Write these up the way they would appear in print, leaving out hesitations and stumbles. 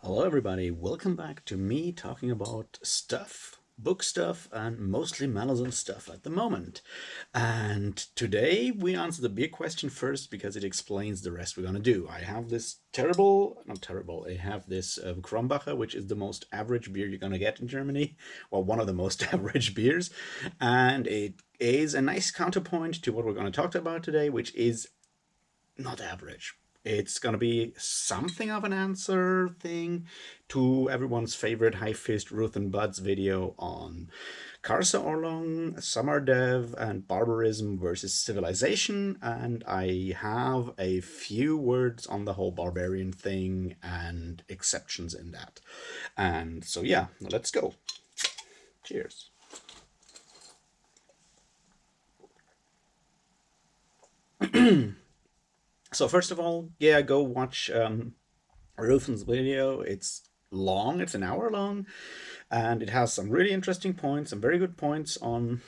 Hello everybody, welcome back to me talking about stuff, book stuff, and mostly Malazan stuff at the moment. And today we answer the big question first because it explains the rest we're gonna do. I have this not terrible, I have this Krombacher, which is the most average beer you're gonna get in Germany, well, one of the most average beers, and it is a nice counterpoint to what we're gonna talk about today, which is not average. It's gonna be something of an answer thing to everyone's favorite High Fist Ruthan Badd's video on Karsa Orlong, Summer Dev, and Barbarism versus Civilization. And I have a few words on the whole barbarian thing and exceptions in that. And so, yeah, let's go. Cheers. So first of all, yeah, go watch Ruthan's video. It's long, it's an hour long, and it has some really interesting points, some very good points on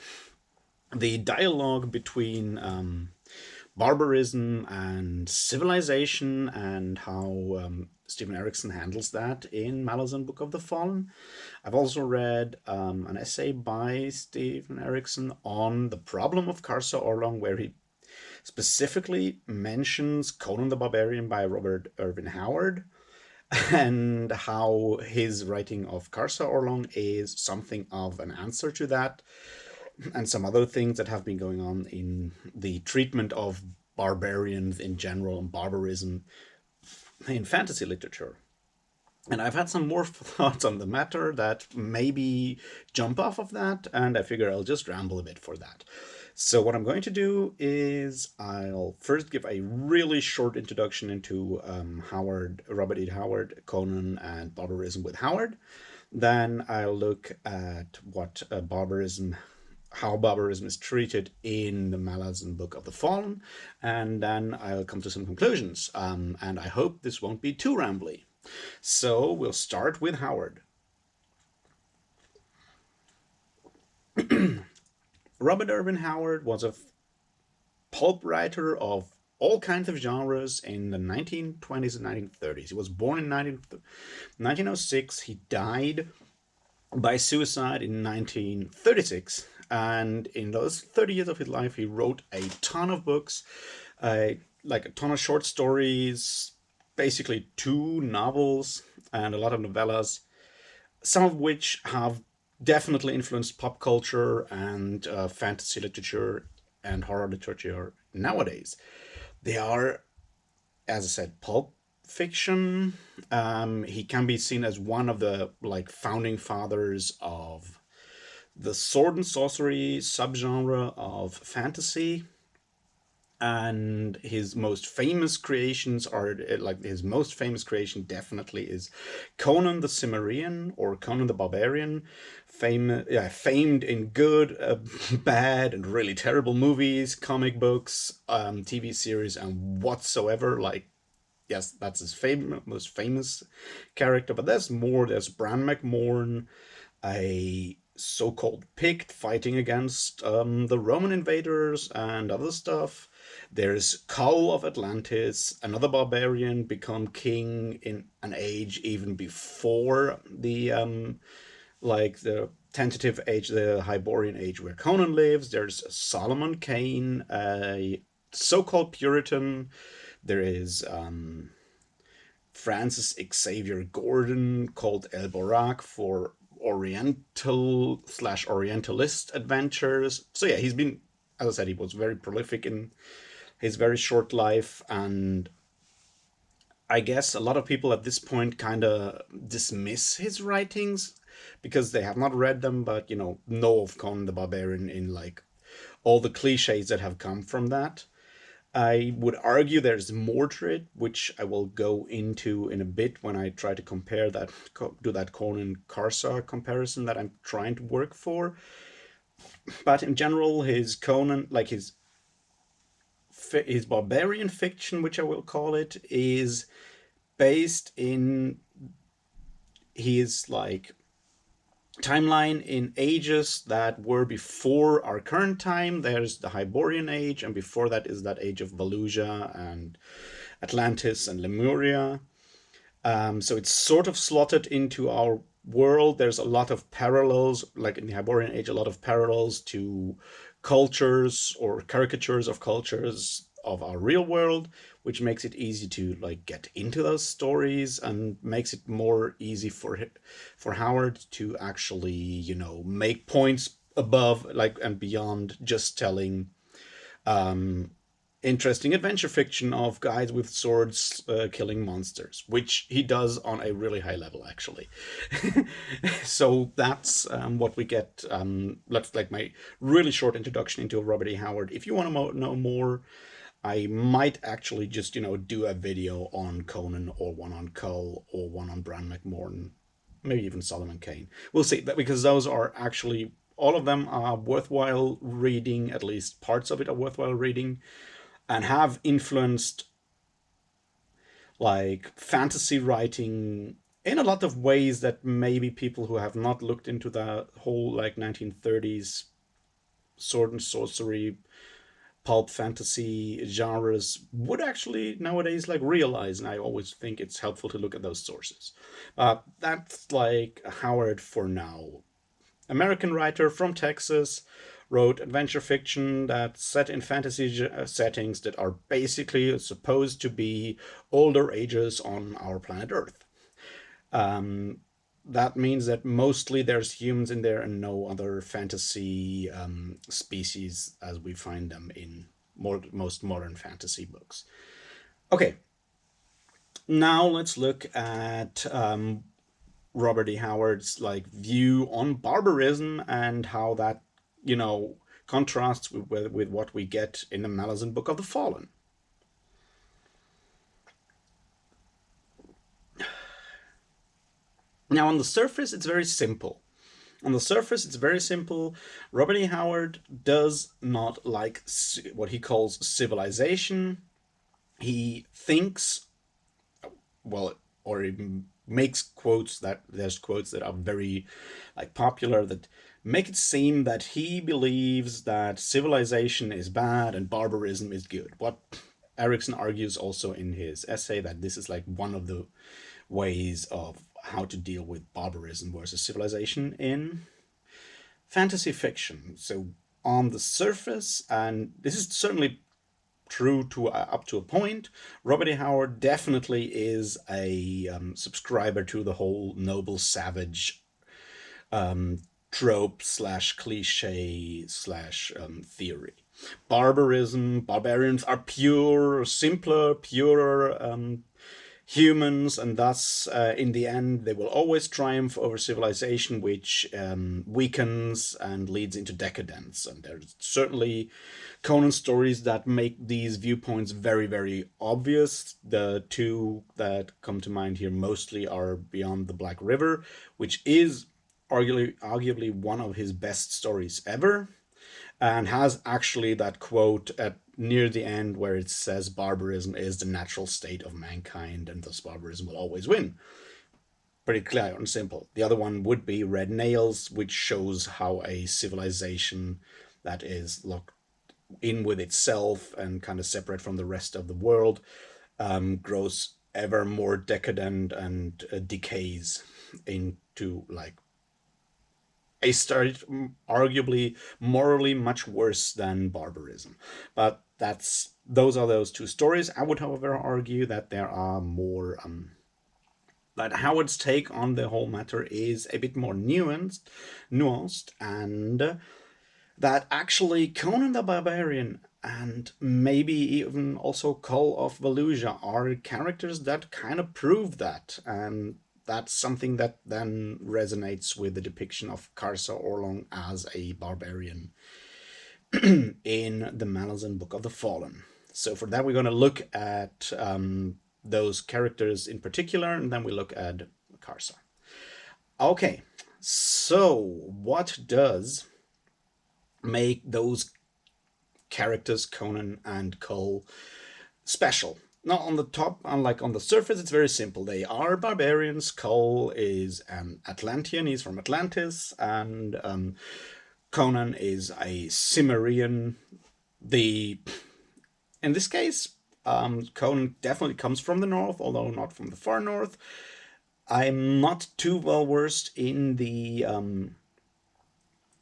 the dialogue between barbarism and civilization and how Stephen Erikson handles that in Malazan Book of the Fallen. I've also read an essay by Stephen Erikson on the problem of Karsa Orlong, where he specifically mentions Conan the Barbarian by Robert Irvin Howard and how his writing of Karsa Orlong is something of an answer to that, and some other things that have been going on in the treatment of barbarians in general and barbarism in fantasy literature. And I've had some more thoughts on the matter that maybe jump off of that, and I figure I'll just ramble a bit for that. So what I'm going to do is I'll first give a really short introduction into Robert E. Howard, Conan, and barbarism with Howard. Then I'll look at what how barbarism is treated in the Malazan Book of the Fallen, and then I'll come to some conclusions. And I hope this won't be too rambly. So we'll start with Howard. Robert Irvin Howard was a pulp writer of all kinds of genres in the 1920s and 1930s. He was born in 1906. He died by suicide in 1936. And in those 30 years of his life, he wrote a ton of books, like a ton of short stories, basically 2 novels and a lot of novellas, some of which have definitely influenced pop culture and fantasy literature and horror literature nowadays. They are, as I said, pulp fiction. He can be seen as one of the founding fathers of the sword and sorcery subgenre of fantasy, and his most famous creations are his most famous creation definitely is Conan the Cimmerian or Conan the Barbarian, famed in good, bad, and really terrible movies, comic books, TV series, and whatsoever. Yes, that's his most famous character, but there's more. There's Bran McMorn, a so-called Pict fighting against the Roman invaders and other stuff. There's Cull of Atlantis, another barbarian become king in an age even before the tentative age, the Hyborian age where Conan lives. There's Solomon Kane, a so-called Puritan. There is Francis Xavier Gordon, called El Borak for Oriental/Orientalist adventures. So yeah, he's been, as I said, he was very prolific in his very short life, and I guess a lot of people at this point kind of dismiss his writings because they have not read them, but know of Conan the Barbarian in all the cliches that have come from that. I would argue there's more to it, which I will go into in a bit when I try to compare that, do that Conan Karsa comparison that I'm trying to work for. But in general, his Conan, his barbarian fiction, which I will call it, is based in his timeline in ages that were before our current time. There's the Hyborian age, and before that is that age of Valusia and Atlantis and Lemuria. So it's sort of slotted into our world. There's a lot of parallels, like in the Hyborian Age, a lot of parallels to cultures or caricatures of cultures of our real world, which makes it easy to like get into those stories and makes it more easy for Howard to actually, make points above like and beyond just telling um, interesting adventure fiction of guys with swords killing monsters, which he does on a really high level, actually. So that's what we get. That's like my really short introduction into Robert E. Howard. If you want to know more, I might actually just, do a video on Conan or one on Cull or one on Bran McMorton, maybe even Solomon Kane. We'll see, because those are actually all of them are worthwhile reading. At least parts of it are worthwhile reading, and have influenced like fantasy writing in a lot of ways that maybe people who have not looked into the whole like 1930s sword and sorcery pulp fantasy genres would actually nowadays like realize. And I always think it's helpful to look at those sources. That's like Howard for now. American writer from Texas, wrote adventure fiction that's set in fantasy settings that are basically supposed to be older ages on our planet Earth. Um, that means that mostly there's humans in there and no other fantasy species as we find them in most modern fantasy books. Okay, now let's look at Robert E. Howard's like view on barbarism and how that, contrasts with what we get in the Malazan Book of the Fallen. Now, on the surface, it's very simple. Robert E. Howard does not like what he calls civilization. He thinks, well, or he makes quotes that are very like popular that make it seem that he believes that civilization is bad and barbarism is good. What Erikson argues also in his essay, that this is like one of the ways of how to deal with barbarism versus civilization in fantasy fiction. So on the surface, and this is certainly true to up to a point, Robert E. Howard definitely is a subscriber to the whole noble savage trope slash cliche slash theory. Barbarians are pure, simpler, purer humans, and thus, in the end, they will always triumph over civilization, which weakens and leads into decadence. And there's certainly Conan stories that make these viewpoints very, very obvious. The two that come to mind here mostly are Beyond the Black River, which is arguably one of his best stories ever, and has actually that quote at near the end where it says barbarism is the natural state of mankind and thus barbarism will always win. Pretty clear and simple. The other one would be Red Nails, which shows how a civilization that is locked in with itself and kind of separate from the rest of the world grows ever more decadent and decays into like a start arguably morally much worse than barbarism. But those are those two stories. I would, however, argue that there are more that Howard's take on the whole matter is a bit more nuanced, and that actually Conan the Barbarian and maybe even also Cull of Valusia are characters that kind of prove that, and that's something that then resonates with the depiction of Karsa Orlong as a barbarian in the Malazan Book of the Fallen. So for that, we're going to look at those characters in particular, and then we look at Karsa. Okay, so what does make those characters, Conan and Cull, special? Now, on the top, unlike on the surface, it's very simple. They are barbarians. Cull is an Atlantean. He's from Atlantis. And Conan is a Cimmerian. In this case, Conan definitely comes from the north, although not from the far north. I'm not too well versed in the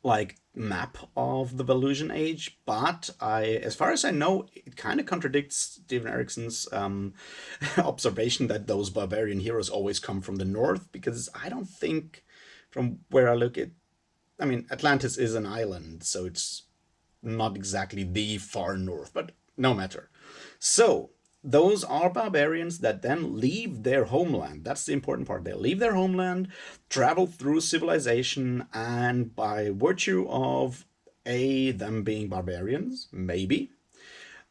like map of the Valusian Age, but as far as I know, it kind of contradicts Stephen Erikson's observation that those barbarian heroes always come from the north, because I don't think, from where I look at, I mean, Atlantis is an island, so it's not exactly the far north, but no matter. So, those are barbarians that then leave their homeland. That's the important part. They leave their homeland, travel through civilization, and by virtue of them being barbarians, maybe,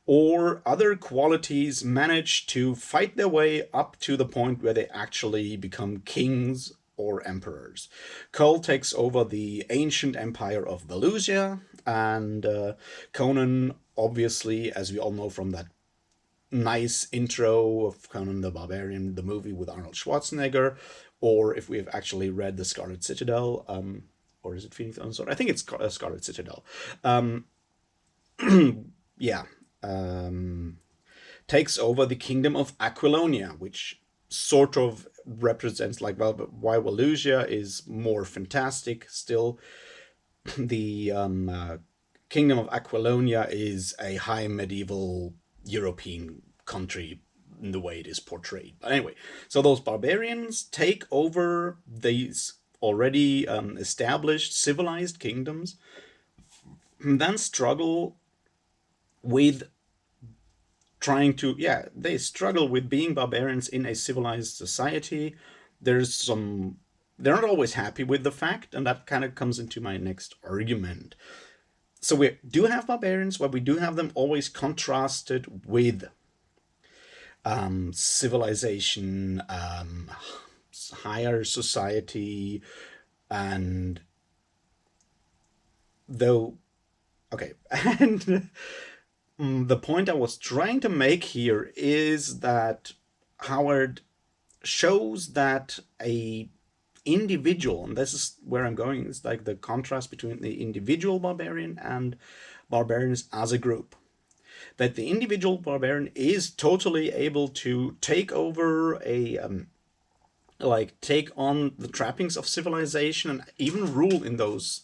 or other qualities, manage to fight their way up to the point where they actually become kings or emperors. Kull takes over the ancient empire of Valusia, and Conan, obviously, as we all know from that nice intro of Conan the Barbarian, the movie with Arnold Schwarzenegger, or if we have actually read The Scarlet Citadel, or is it Phoenix Unsworn? I think it's Scarlet Citadel. Yeah, takes over the kingdom of Aquilonia, which sort of represents like, well, but why Valusia is more fantastic still. The kingdom of Aquilonia is a high medieval European country in the way it is portrayed. But anyway, so those barbarians take over these already established civilized kingdoms, and then struggle with trying to, yeah, they struggle with being barbarians in a civilized society. There's some, they're not always happy with the fact, and that kind of comes into my next argument. So we do have barbarians, but we do have them always contrasted with civilization, higher society, and though, okay, and the point I was trying to make here is that Howard shows that a individual, and this is where I'm going, it's like the contrast between the individual barbarian and barbarians as a group. That the individual barbarian is totally able to take over take on the trappings of civilization and even rule in those,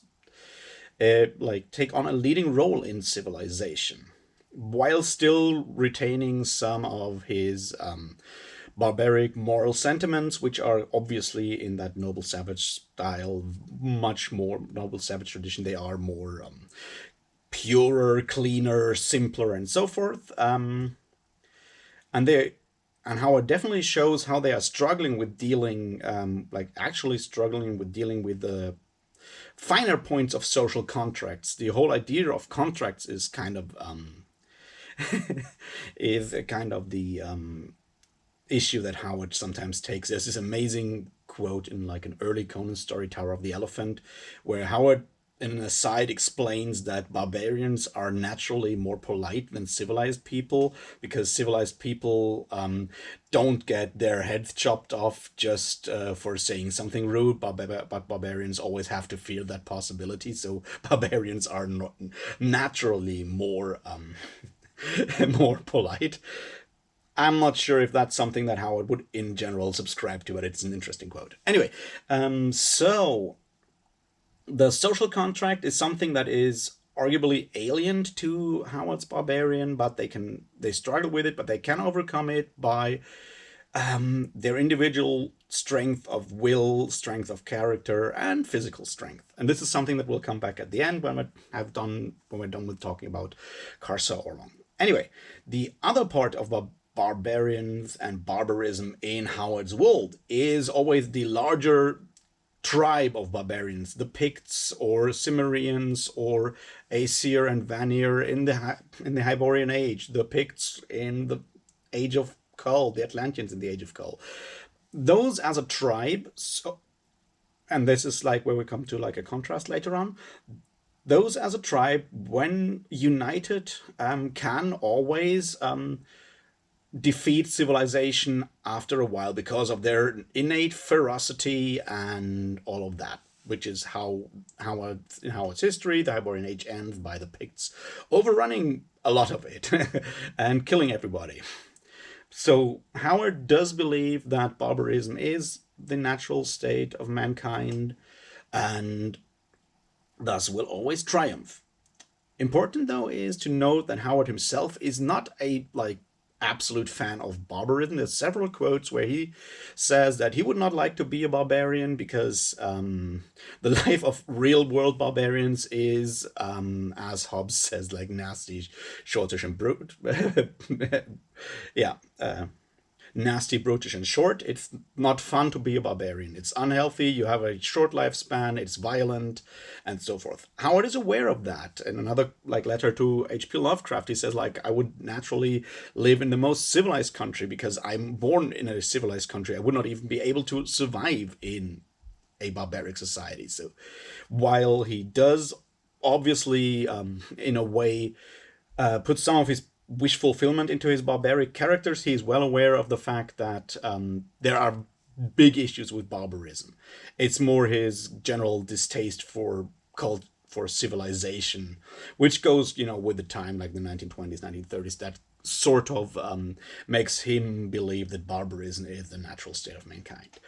take on a leading role in civilization, while still retaining some of his barbaric moral sentiments, which are obviously in that noble savage style, much more noble savage tradition. They are more purer, cleaner, simpler, and so forth. And they and how it definitely shows how they are struggling with dealing, actually struggling with dealing with the finer points of social contracts. The whole idea of contracts is kind of is a kind of the issue that Howard sometimes takes. There's this amazing quote in like an early Conan story, Tower of the Elephant, where Howard, in an aside, explains that barbarians are naturally more polite than civilized people, because civilized people don't get their heads chopped off just for saying something rude, but barbarians always have to fear that possibility. So barbarians are not naturally more more polite. I'm not sure if that's something that Howard would in general subscribe to, but it's an interesting quote. Anyway, so the social contract is something that is arguably alien to Howard's barbarian, but they struggle with it, but they can overcome it by their individual strength of will, strength of character, and physical strength. And this is something that will come back at the end when we're done with talking about Karsa or Orlong. Anyway, the other part of barbarians and barbarism in Howard's world is always the larger tribe of barbarians, the Picts or Cimmerians or Aesir and Vanir in the Hyborian Age, the Picts in the Age of Kull, the Atlanteans in the Age of Kull. Those as a tribe, and this is like where we come to like a contrast later on. Those as a tribe, when united, can always defeat civilization after a while because of their innate ferocity and all of that, which is how in Howard's history, the Hyborian Age ends by the Picts overrunning a lot of it, and killing everybody. So Howard does believe that barbarism is the natural state of mankind and thus will always triumph. Important though is to note that Howard himself is not a absolute fan of barbarism. There's several quotes where he says that he would not like to be a barbarian because the life of real world barbarians is, as Hobbes says, like nasty, shortish, and brute. Yeah. Nasty, brutish, and short. It's not fun to be a barbarian. It's unhealthy. You have a short lifespan. It's violent, and so forth. Howard is aware of that. In another letter to H.P. Lovecraft, he says I would naturally live in the most civilized country because I'm born in a civilized country. I would not even be able to survive in a barbaric society. So, while he does obviously, in a way, put some of his wish fulfillment into his barbaric characters, he is well aware of the fact that there are big issues with barbarism. It's more his general distaste for civilization, which goes, with the time, like the 1920s, 1930s, that sort of makes him believe that barbarism is the natural state of mankind.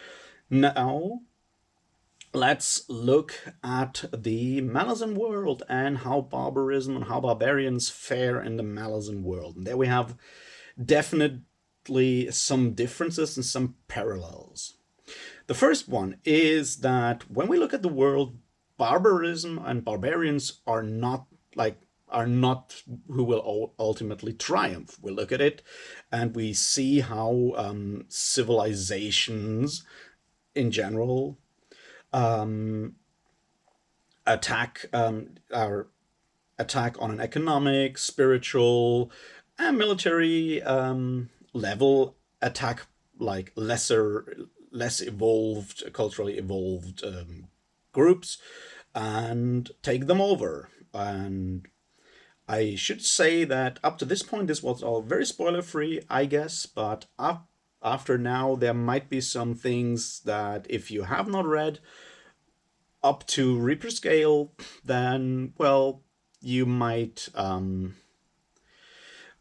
Now, let's look at the Malazan world and how barbarism and how barbarians fare in the Malazan world. And there we have definitely some differences and some parallels. The first one is that when we look at the world, barbarism and barbarians are not who will ultimately triumph. We look at it and we see how civilizations in general attack our attack on an economic, spiritual, and military level, attack less evolved, culturally evolved groups and take them over. And I should say that up to this point, this was all very spoiler free, I guess, but after now, there might be some things that if you have not read up to Reaper scale, then, well, you might want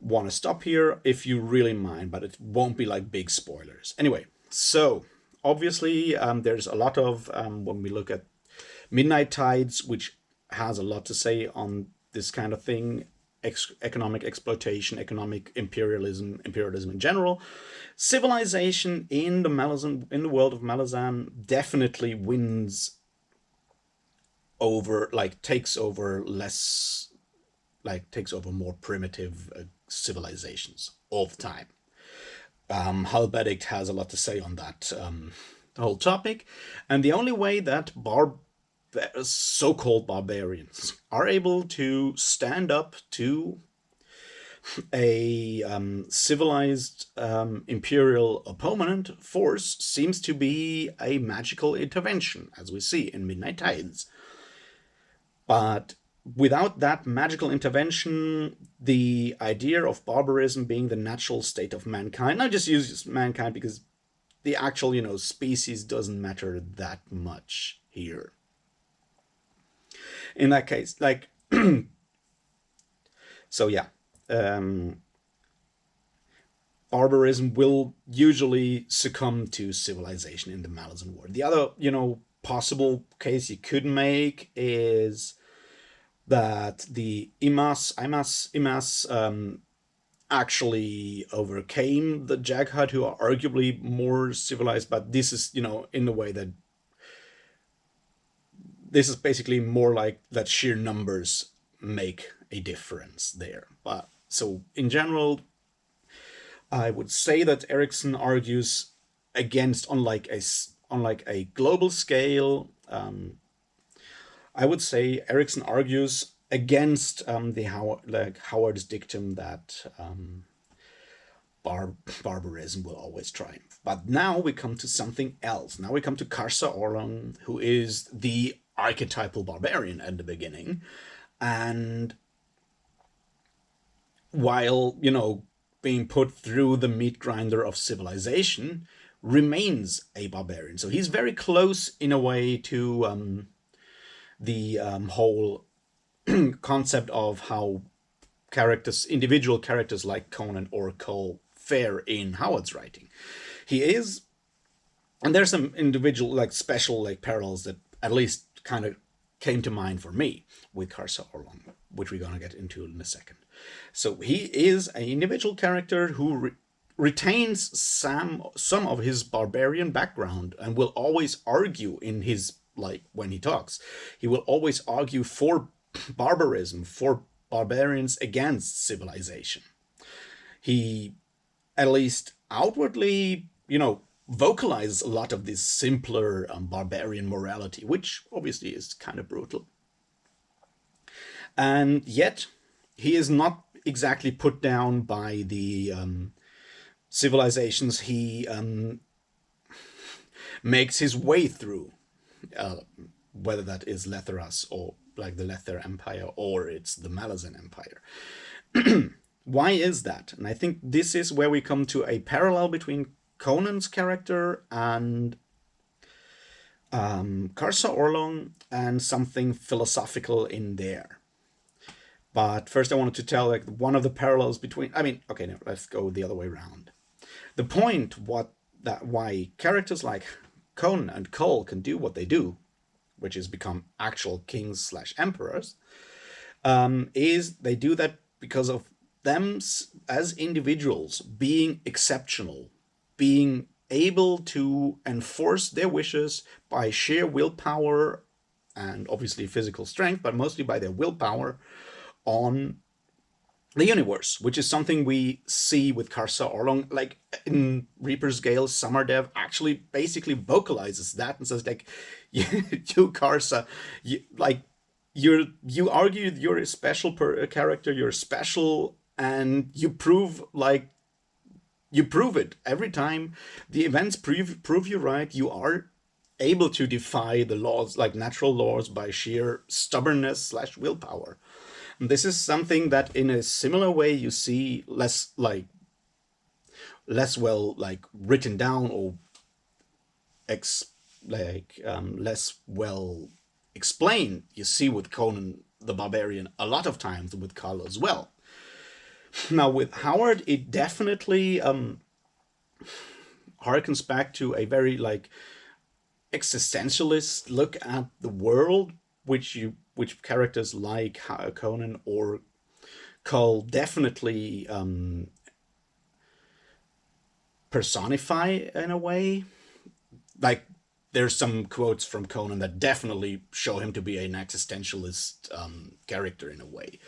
to stop here if you really mind, but it won't be big spoilers. Anyway, so obviously there's a lot of, when we look at Midnight Tides, which has a lot to say on this kind of thing, economic exploitation, economic imperialism in general. Civilization in the world of Malazan definitely wins over, takes over more primitive civilizations all the time. Halbedict has a lot to say on that whole topic, and the only way that so-called barbarians are able to stand up to a civilized imperial opponent force seems to be a magical intervention, as we see in Midnight Tides. But without that magical intervention, the idea of barbarism being the natural state of mankind, I just use mankind because the actual, species doesn't matter that much here. In that case, so yeah, barbarism will usually succumb to civilization in the Malazan world. The other, possible case you could make is that the Imas actually overcame the Jaghut, who are arguably more civilized, but this is, in the way that this is basically more like that sheer numbers make a difference there. But so in general, I would say that Erikson argues against, on a global scale, I would say Erikson argues against Howard's dictum that barbarism will always triumph. But now we come to something else. Now we come to Karsa Orlong, who is the archetypal barbarian at the beginning, and while being put through the meat grinder of civilization, remains a barbarian. So he's very close in a way to the whole concept of how characters, individual characters like Conan or Cole fare in Howard's writing. He is, and there's some individual like special like parallels that at least kind of came to mind for me with Karsa Orlong, which we're gonna get into in a second. So he is an individual character who retains some of his barbarian background and will always argue in his like when he talks. He will always argue for barbarism, for barbarians against civilization. He at least outwardly, vocalizes a lot of this simpler barbarian morality, which obviously is kind of brutal. And yet, he is not exactly put down by the civilizations he makes his way through, whether that is Letheras or like the Lether Empire or it's the Malazan Empire. Why is that? And I think this is where we come to a parallel between Conan's character and Karsa Orlong, and something philosophical in there. But first, I wanted to tell like one of the parallels between. I mean, okay, no, let's go the other way around. The point why characters like Conan and Cole can do what they do, which is become actual kings / emperors, is they do that because of them as individuals being exceptional, being able to enforce their wishes by sheer willpower and obviously physical strength, but mostly by their willpower on the universe, which is something we see with Karsa Orlong. Like in Reaper's Gale, Summerdev actually basically vocalizes that and says like, you Karsa, you argue you're a special character, you're special, and you prove it every time the events prove you right. You are able to defy the laws, like natural laws, by sheer stubbornness / willpower. And this is something that in a similar way you see less well like written down or less well explained. You see with Conan the Barbarian a lot of times, with Carl as well. Now with Howard, it definitely harkens back to a very like existentialist look at the world, which characters like Conan or Cole definitely personify in a way. Like there's some quotes from Conan that definitely show him to be an existentialist character in a way.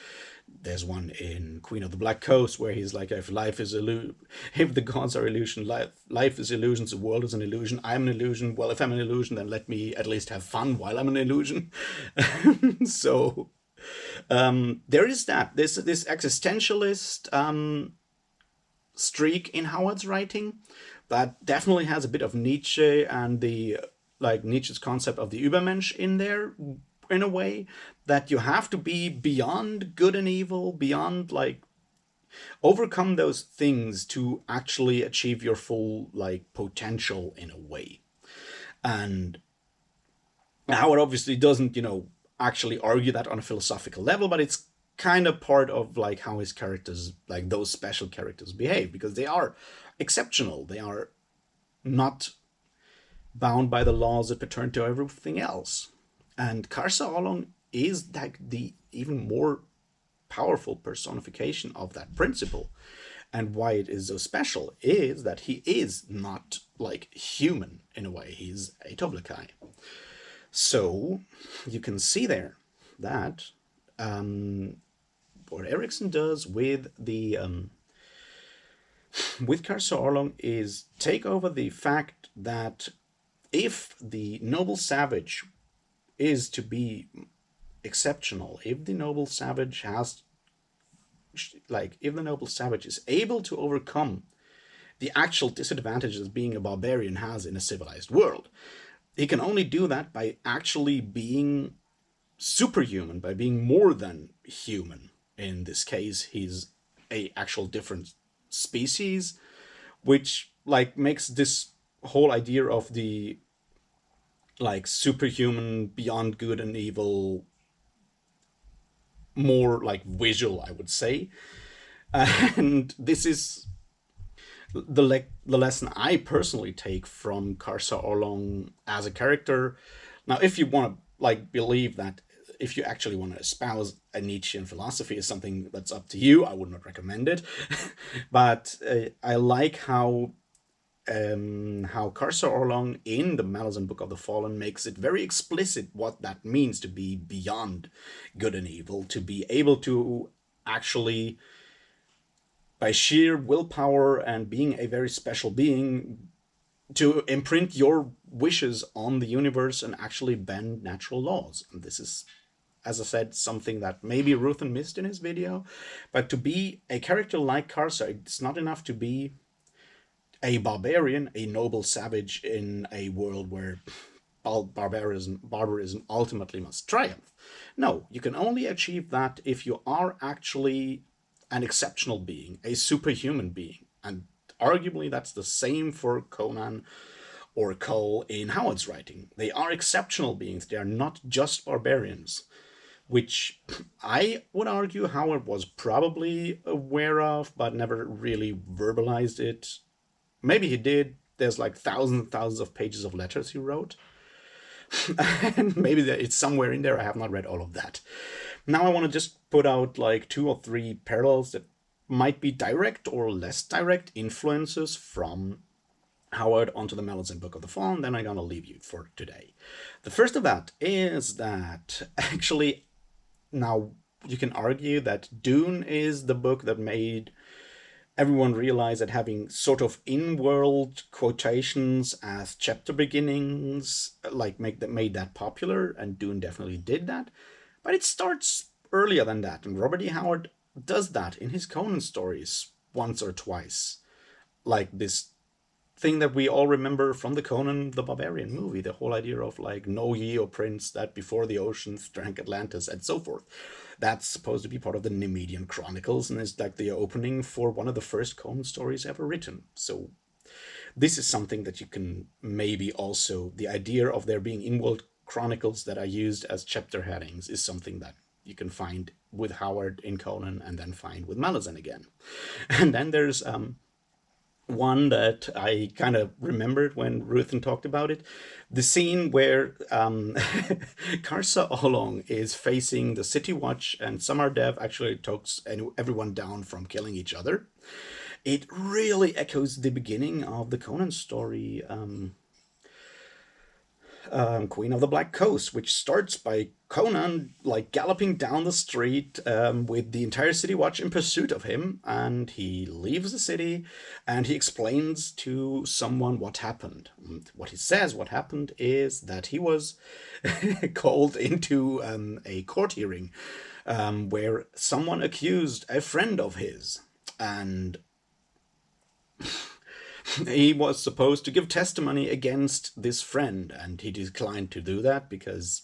There's one in Queen of the Black Coast where he's like, if the gods are illusion, life is illusions, the world is an illusion, I'm an illusion. Well, if I'm an illusion, then let me at least have fun while I'm an illusion. So there is this existentialist streak in Howard's writing that definitely has a bit of Nietzsche and the Nietzsche's concept of the Übermensch in there, in a way that you have to be beyond good and evil, beyond overcome those things to actually achieve your full potential in a way. And Howard obviously doesn't actually argue that on a philosophical level, but it's kind of part of how his characters, those special characters, behave, because they are exceptional. They are not bound by the laws that pertain to everything else. And Karsa Orlong is the even more powerful personification of that principle. And why it is so special is that he is not human in a way. He's a Toblekai. So you can see there that what Erikson does with Karsa Orlong is take over the fact that if the noble savage is to be exceptional, if the noble savage is able to overcome the actual disadvantages being a barbarian has in a civilized world, he can only do that by actually being superhuman, by being more than human. In this case, he's a actual different species, which makes this whole idea of the superhuman, beyond good and evil more like visual, I would say. And this is the lesson I personally take from Karsa Orlong as a character. Now, if you want to like believe that, if you actually want to espouse a Nietzschean philosophy, is something that's up to you. I would not recommend it, but I like how Karsa Orlong in the Malazan Book of the Fallen makes it very explicit what that means to be beyond good and evil, to be able to actually, by sheer willpower and being a very special being, to imprint your wishes on the universe and actually bend natural laws. And this is, as I said, something that maybe Ruthan missed in his video. But to be a character like Karsa, it's not enough to be a barbarian, a noble savage in a world where barbarism ultimately must triumph. No, you can only achieve that if you are actually an exceptional being, a superhuman being. And arguably that's the same for Conan or Cole in Howard's writing. They are exceptional beings, they are not just barbarians, which I would argue Howard was probably aware of, but never really verbalized it. Maybe he did. There's like thousands and thousands of pages of letters he wrote. And maybe it's somewhere in there. I have not read all of that. Now I want to just put out like 2 or 3 parallels that might be direct or less direct influences from Howard onto the Malazan Book of the Fallen. Then I'm going to leave you for today. The first of that is that actually, now you can argue that Dune is the book that made everyone realize that having sort of in-world quotations as chapter beginnings like made that popular, and Dune definitely did that. But it starts earlier than that, and Robert E. Howard does that in his Conan stories once or twice. Like this thing that we all remember from the Conan the Barbarian movie, the whole idea of like, know ye, O prince, that before the oceans drank Atlantis, and so forth. That's supposed to be part of the Nemedian Chronicles, and is like the opening for one of the first Conan stories ever written. So this is something that you can maybe also, the idea of there being in-world chronicles that are used as chapter headings is something that you can find with Howard in Conan and then find with Malazan again. And then there's one that I kind of remembered when Ruthan talked about it. The scene where Karsa Orlong is facing the City Watch and Samardev actually talks everyone down from killing each other. It really echoes the beginning of the Conan story, Queen of the Black Coast, which starts by Conan like galloping down the street with the entire City Watch in pursuit of him, and he leaves the city and he explains to someone what happened. And what he says what happened is that he was called into a court hearing where someone accused a friend of his, and he was supposed to give testimony against this friend, and he declined to do that because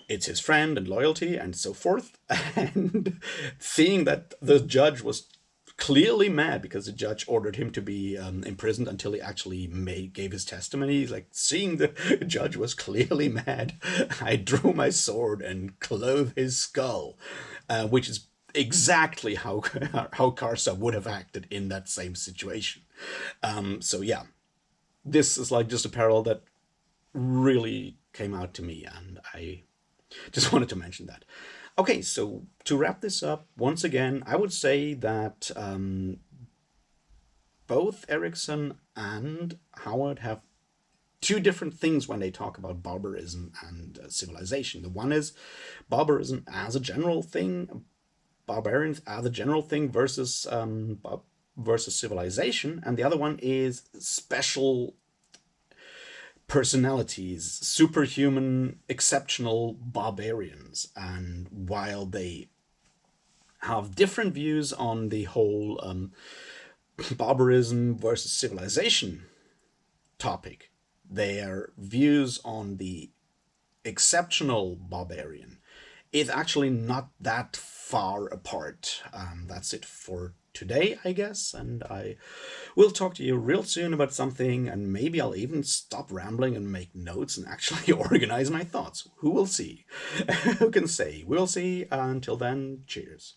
it's his friend and loyalty and so forth. And seeing that the judge was clearly mad because the judge ordered him to be imprisoned until he actually gave his testimony, like seeing the judge was clearly mad, I drew my sword and clove his skull, which is exactly how Karsa would have acted in that same situation. So yeah, this is like just a parallel that really came out to me, and I just wanted to mention that. Okay, so to wrap this up, once again, I would say that both Erikson and Howard have 2 different things when they talk about barbarism and civilization. The one is barbarism as a general thing, barbarians as a general thing versus civilization, and the other one is special personalities, superhuman, exceptional barbarians. And while they have different views on the whole barbarism versus civilization topic, their views on the exceptional barbarian is actually not that far apart. That's it for today, I guess, and I will talk to you real soon about something, and maybe I'll even stop rambling and make notes and actually organize my thoughts. Who will see? Who can say? We'll see. Until then, cheers.